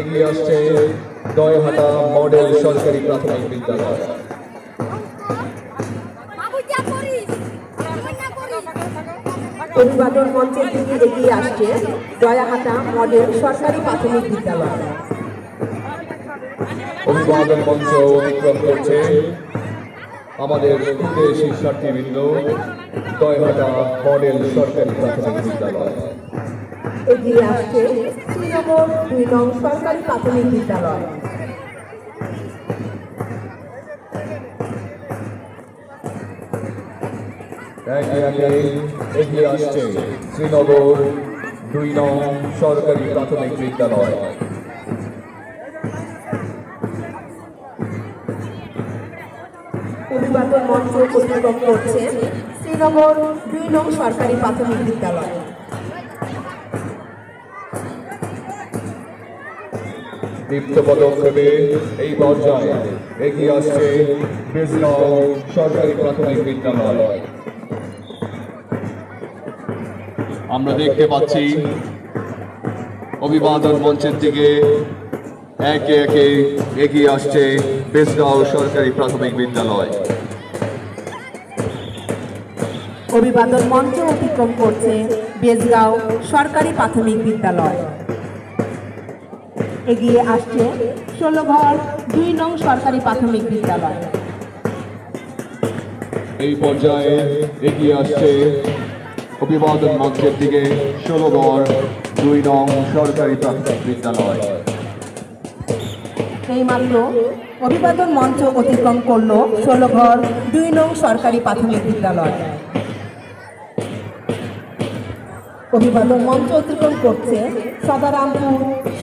এগিয়ে আসছে দয়হাটা মডেল সরকারি প্রাথমিক বিদ্যালয়। অভিবাদন মঞ্চের দিকে এগিয়ে আসছে দয়াহাটা মডেল সরকারি প্রাথমিক বিদ্যালয়। অভিবাদন মঞ্চ অতিক্রম করছে আমাদের শিক্ষার্থীবৃন্দ দয়হাটা মডেল সরকারি প্রাথমিক বিদ্যালয়। এগিয়ে আসছে শ্রীনগর 2 নং সরকারি প্রাথমিক বিদ্যালয়। এগিয়ে আসছে শ্রীনগর 2 নং সরকারি প্রাথমিক বিদ্যালয়। অভিবাদন মঞ্চ অতিক্রম করছে শ্রীনগর 2 নং সরকারি প্রাথমিক বিদ্যালয়। দীপ্ত পদক্ষেপে এই পর্যায়ে এগিয়ে আসছে বেজগাঁও সরকারি প্রাথমিক বিদ্যালয়। আমরা দেখতে পাচ্ছি অভিবাদন মঞ্চের দিকে একে একে এগিয়ে আসছে বেজগাঁও সরকারি প্রাথমিক বিদ্যালয়। অভিবাদন মঞ্চ অতিক্রম করছে বেজগাঁও সরকারি প্রাথমিক বিদ্যালয়। এগিয়ে আসছে 16 ঘর 2 নং সরকারি প্রাথমিক বিদ্যালয়। এই পর্যায়ে এগিয়ে আসছে অভিবাদন মঞ্চের দিকে 16 ঘর 2 নং সরকারি প্রাথমিক বিদ্যালয়। এইমাত্র অভিবাদন মঞ্চ অতিক্রম করলো 16 ঘর 2 নং সরকারি প্রাথমিক বিদ্যালয়। অভিবাদন মঞ্চ অতিক্রম করছে সদারামপুর